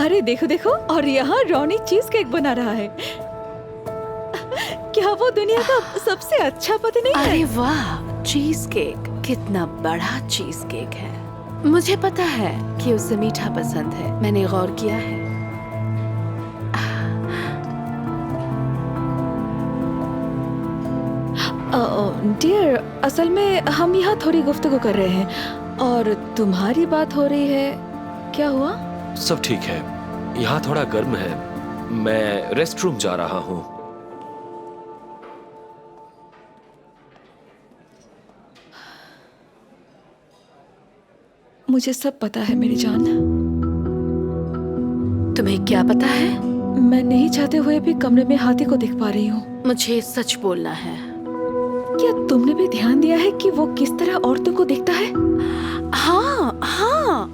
अरे देखो देखो, और यहाँ रॉनी चीज केक बना रहा है। क्या वो दुनिया का सबसे अच्छा पति नहीं है? अरे वाह, चीज केक, कितना बड़ा चीज केक है। मुझे पता है कि उसे मीठा पसंद है, मैंने गौर किया है। डियर, असल में हम यहाँ थोड़ी गुफ्तगू कर रहे हैं और तुम्हारी बात हो रही है। क्या हुआ? सब ठीक है, यहाँ थोड़ा गर्म है, मैं रेस्ट रूम जा रहा हूँ। मुझे सब पता है मेरी जान। तुम्हें क्या पता है? मैं नहीं चाहते हुए भी कमरे में हाथी को देख पा रही हूँ। मुझे सच बोलना है। क्या तुमने भी ध्यान दिया है कि वो किस तरह औरतों को देखता है? हाँ हाँ,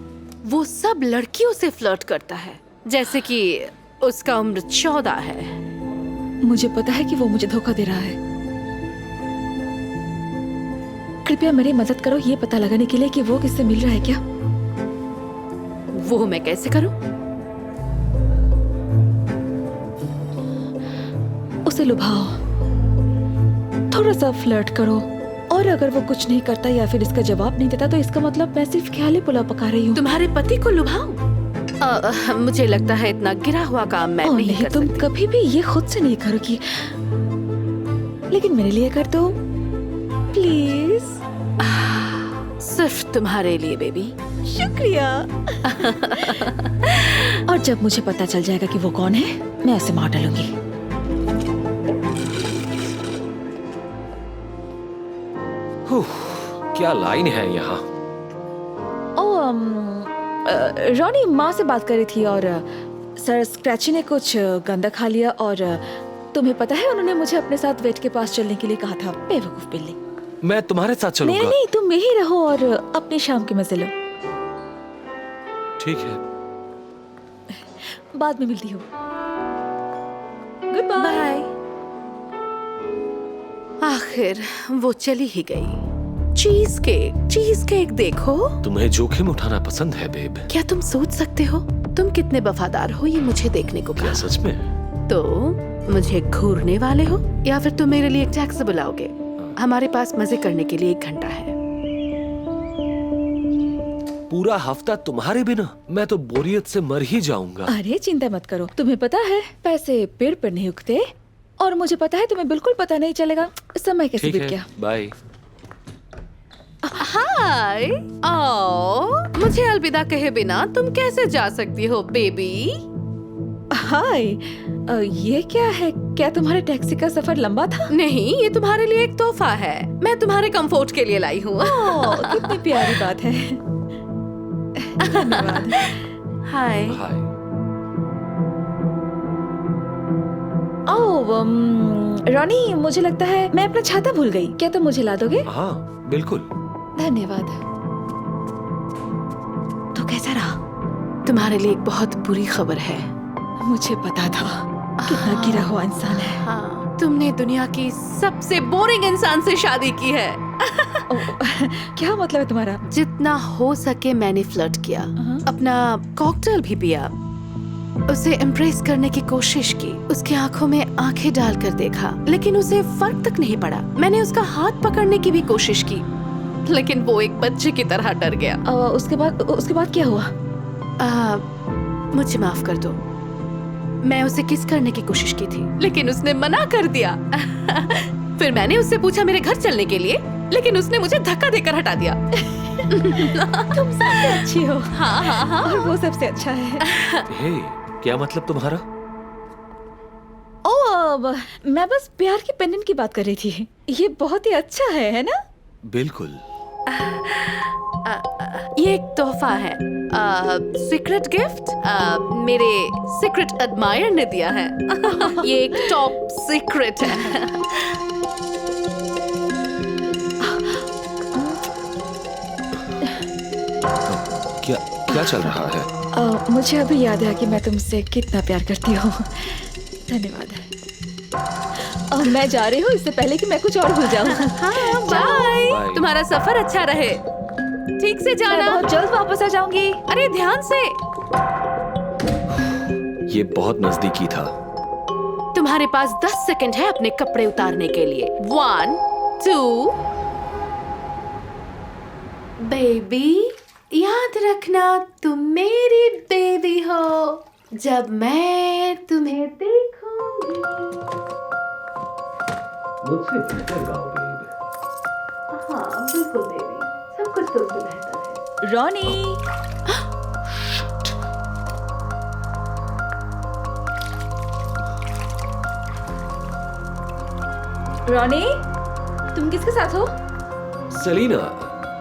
वो सब लड़कियों से फ्लर्ट करता है, जैसे कि उसका उम्र 14 है। मुझे पता है कि वो मुझे धोखा दे रहा है। कृपया मेरी मदद करो ये पता लगाने के लिए कि वो किससे मिल रहा है। क्या वो मैं कैसे करूं? उसे लुभाओ, थोड़ा सा फ्लर्ट करो, और अगर वो कुछ नहीं करता या फिर इसका जवाब नहीं देता तो इसका मतलब मैं सिर्फ ख्याली पुलाव पका रही हूँ। तुम्हारे पति को लुभाऊं? मुझे लगता है इतना गिरा हुआ काम मैं नहीं कर तुम सकती। कभी भी ये खुद से नहीं करोगी, लेकिन मेरे लिए कर दो प्लीज। सिर्फ तुम्हारे लिए बेबी। शुक्रिया। और जब मुझे पता चल जाएगा कि वो कौन है, मैं उसे मार डालूंगी। क्या लाइन है यहाँ। रॉनी माँ से बात कर रही थी और सर स्क्रैची ने कुछ गंदा खा लिया और तुम्हें पता है उन्होंने मुझे अपने साथ वेट के पास चलने के लिए कहा था। बेवकूफ बिल्ली। मैं तुम्हारे साथ चलूंगा। नहीं, तुम यहीं रहो और अपनी शाम के मजे लो। ठीक है, बाद में मिलती हूँ। Goodbye. आखिर वो चली ही गई। चीज केक देखो। तुम्हें जोखिम उठाना पसंद है बेब। क्या तुम सोच सकते हो तुम कितने वफादार हो ये मुझे देखने को क्या कहा? सच में? तो मुझे घूरने वाले हो या फिर तुम मेरे लिए एक टैक्सी बुलाओगे? हमारे पास मजे करने के लिए 1 घंटा है। पूरा हफ्ता तुम्हारे बिना मैं तो बोरियत से मर ही जाऊंगा। अरे चिंता मत करो, तुम्हें पता है पैसे पेड़ पर नहीं उगते, और मुझे पता है तुम्हें बिल्कुल पता नहीं चलेगा समय कैसे बीत गया। बाय। हाय। ओ, मुझे अलविदा कहे बिना तुम कैसे जा सकती हो बेबी? हाय, ये क्या है? क्या तुम्हारे टैक्सी का सफर लंबा था? नहीं, ये तुम्हारे लिए एक तोहफा है, मैं तुम्हारे कंफर्ट के लिए लाई हूँ। कितनी प्यारी बात है। धन्यवाद। हाय। रॉनी, मुझे लगता है मैं अपना छाता भूल गई। क्या तुम मुझे ला दोगे? हाँ बिल्कुल। धन्यवाद। तो कैसा रहा? तुम्हारे लिए एक बहुत बुरी खबर है। मुझे पता था कितना गिरा हुआ इंसान है। हाँ, तुमने दुनिया की सबसे बोरिंग इंसान से शादी की है। क्या मतलब है तुम्हारा? जितना हो सके मैंने फ्लर्ट किया, अपना कॉकटेल भी पिया, उसे इम्प्रेस करने की कोशिश की, उसकी आंखों में आंखें डालकर देखा, लेकिन उसे फर्क तक नहीं पड़ा। मैंने उसका हाथ पकड़ने की भी कोशिश की, लेकिन वो एक बच्चे की तरह डर गया। उसके बाद क्या हुआ? मुझे माफ कर दो। मैं उसे किस करने की कोशिश की थी, लेकिन उसने मना कर दिया। फिर मैंने उससे पूछा मेरे घर चलने के लिए, लेकिन उसने मुझे धक्का देकर हटा दिया। तुम सबसे अच्छी हो। हाँ हाँ हाँ। और वो सबसे अच्छा है। हे, क्या मतलब तुम्हारा? मैं बस प्यार के पेंडेंट की बात कर रही थी। ये बहुत ही अच्छा है ना? बिल्कुल। ये एक तोहफा है, सीक्रेट गिफ्ट, मेरे सीक्रेट एडमायर ने दिया है। ये एक टॉप सीक्रेट है। क्या चल रहा है? मुझे अभी याद है कि मैं तुमसे कितना प्यार करती हूँ। धन्यवाद। मैं जा रही हूँ इससे पहले कि मैं कुछ और भूल जाऊँ। हाँ, बाय। तुम्हारा सफर अच्छा रहे। ठीक से जाना। मैं बहुत जल्द वापस आ जाऊंगी। अरे ध्यान से। ये बहुत नजदीकी था। तुम्हारे पास 10 सेकंड है अपने कपड़े उतारने के लिए। 1 2 बेबी, याद रखना तुम मेरी बेबी हो जब मैं तुम्हें देखूंगी। मुझसे बेहतर गाओ बेबी। हाँ बिल्कुल बेबी, सब कुछ तुमसे बेहतर है। रॉनी, रॉनी, तुम किसके साथ हो? सेलिना,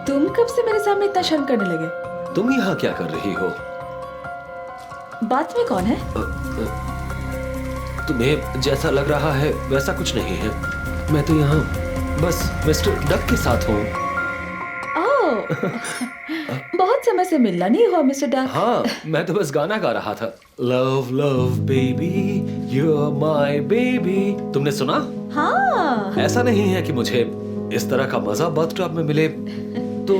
तुम कब से मेरे सामने इतना शर्म करने लगे? तुम यहाँ क्या कर रही हो? बात में कौन है? तुम्हें जैसा लग रहा है वैसा कुछ नहीं है। मैं तो यहाँ बस मिस्टर डक के साथ हूँ। ओह, बहुत समय से मिलना नहीं हुआ मिस्टर डक। हाँ, मैं तो बस गाना गा रहा था। Love love baby, you are my baby. तुमने सुना? हाँ, ऐसा नहीं है कि मुझे इस तरह का मजा बाथटब में मिले। तो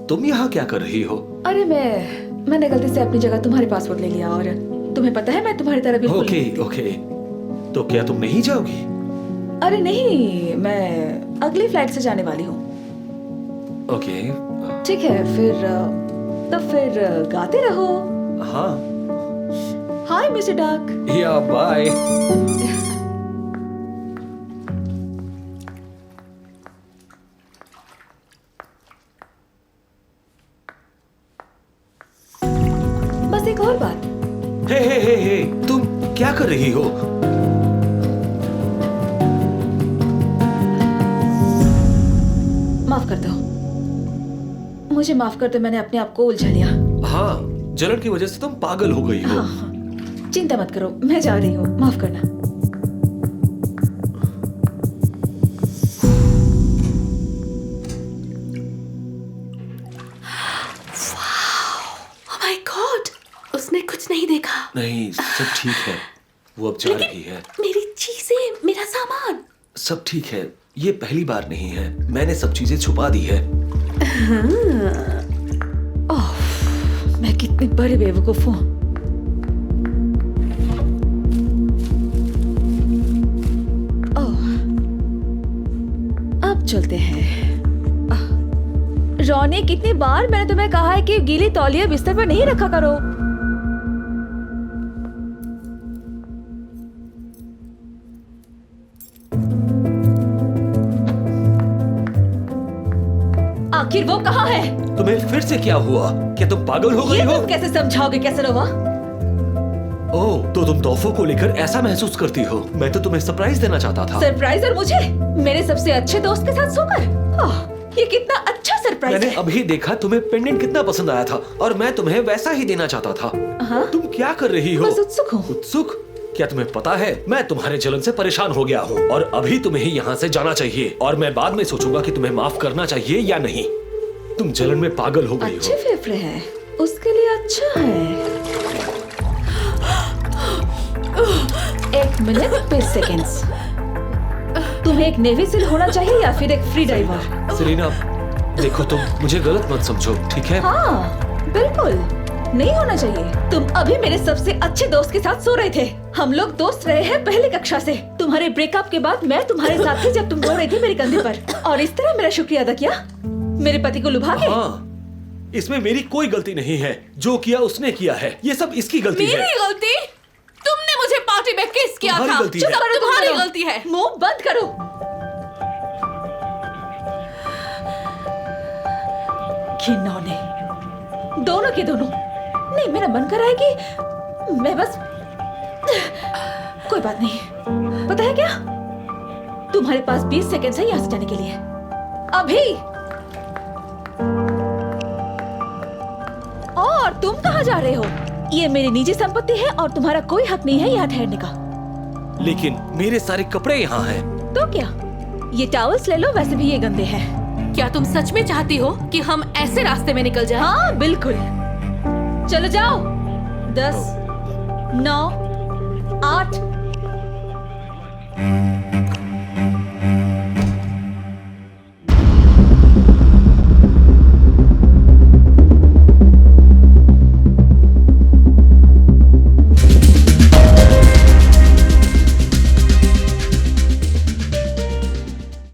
तुम यहाँ क्या कर रही हो? अरे मैंने गलती से अपनी जगह तुम्हारे पासपोर्ट ले लिया और तुम्हें पता है मैं तुम्हारी तरह बिल्कुल ओके नहीं थी। ओके, तो क्या तुम नहीं जाओगी? अरे नहीं, मैं अगली फ्लाइट से जाने वाली हूँ। ओके। ठीक है, फिर गाते रहो। हाँ, हाय मिस्टर डक। या बाय। बस एक और बात, हे, तुम क्या कर रही हो? माफ कर दो, मुझे माफ कर दो, मैंने अपने आप को उलझा लिया। हाँ, जलन की वजह से तुम पागल हो गई हो। हाँ, चिंता मत करो, मैं जा रही हूँ, माफ करना। Oh my God! उसने कुछ नहीं देखा। नहीं, सब ठीक है। वो अब जा रही है। मेरी चीजें, मेरा सामान। सब ठीक है, ये पहली बार नहीं है। मैंने सब चीजें छुपा दी है। ओह, मैं कितनी बड़ी बेवकूफ हूँ। ओह, अब चलते हैं। रॉनी, कितनी बार मैंने तुम्हें कहा है कि गीली तौलिया बिस्तर पर नहीं रखा करो। आखिर वो कहाँ है? तुम्हें फिर से क्या हुआ? क्या तुम पागल हो गई ये हो? तुम कैसे समझाओगे, कैसे हुआ? ओह, तो तुम तोहफों को लेकर ऐसा महसूस करती हो? मैं तो तुम्हें सरप्राइज देना चाहता था। सरप्राइज? और मुझे मेरे सबसे अच्छे दोस्त के साथ सोकर? आह, ये कितना अच्छा सरप्राइज मैंने है। अभी देखा तुम्हें पेंडेंट कितना पसंद आया था और मैं तुम्हें वैसा ही देना चाहता था। हाँ? तुम क्या कर रही हो? बस उत्सुक हूँ। उत्सुक? क्या तुम्हें पता है मैं तुम्हारे जलन से परेशान हो गया हूँ और अभी तुम्हें यहाँ से जाना चाहिए और मैं बाद में सोचूंगा कि तुम्हें माफ करना चाहिए या नहीं। तुम जलन में पागल हो गई अच्छे हो। फेफड़े हैं, उसके लिए अच्छा है। 1 मिनट 20 सेकेंड्स। तुम्हें एक नेवी सील होना चाहिए या फिर एक फ्री डाइवर? सेलिना, देखो तुम मुझे गलत मत समझो, ठीक है? हाँ, बिल्कुल नहीं होना चाहिए। तुम अभी मेरे सबसे अच्छे दोस्त के साथ सो रहे थे। हम लोग दोस्त रहे हैं पहली कक्षा से। तुम्हारे ब्रेकअप के बाद मैं तुम्हारे साथ थी जब तुम रो रही थी मेरे कंधे पर, और इस तरह मेरा शुक्रिया अदा किया मेरे पति को लुभा के। हाँ, इसमें मेरी कोई गलती नहीं है। जो किया उसने किया है। ये सब इसकी गलती है। मेरी गलती? तुमने मुझे पार्टी में किस किया तुम्हारी था? गलती है। तुम्हारी गलती है। मुंह बंद करो। घिनौने, दोनों के दोनों। नहीं, मेरा मन कर रहा है कि मैं बस, कोई बात नहीं। पता है क्या, तुम्हारे पास 20 सेकंड है यहाँ से जाने के लिए। अभी। और तुम कहाँ जा रहे हो? ये मेरी निजी संपत्ति है और तुम्हारा कोई हक नहीं है यहाँ ठहरने का। लेकिन मेरे सारे कपड़े यहाँ हैं। तो क्या, ये टॉवल्स ले लो, वैसे भी ये गंदे हैं। क्या तुम सच में चाहती हो कि हम ऐसे रास्ते में निकल जाएं? हाँ बिल्कुल, चलो जाओ। 10, 9, 8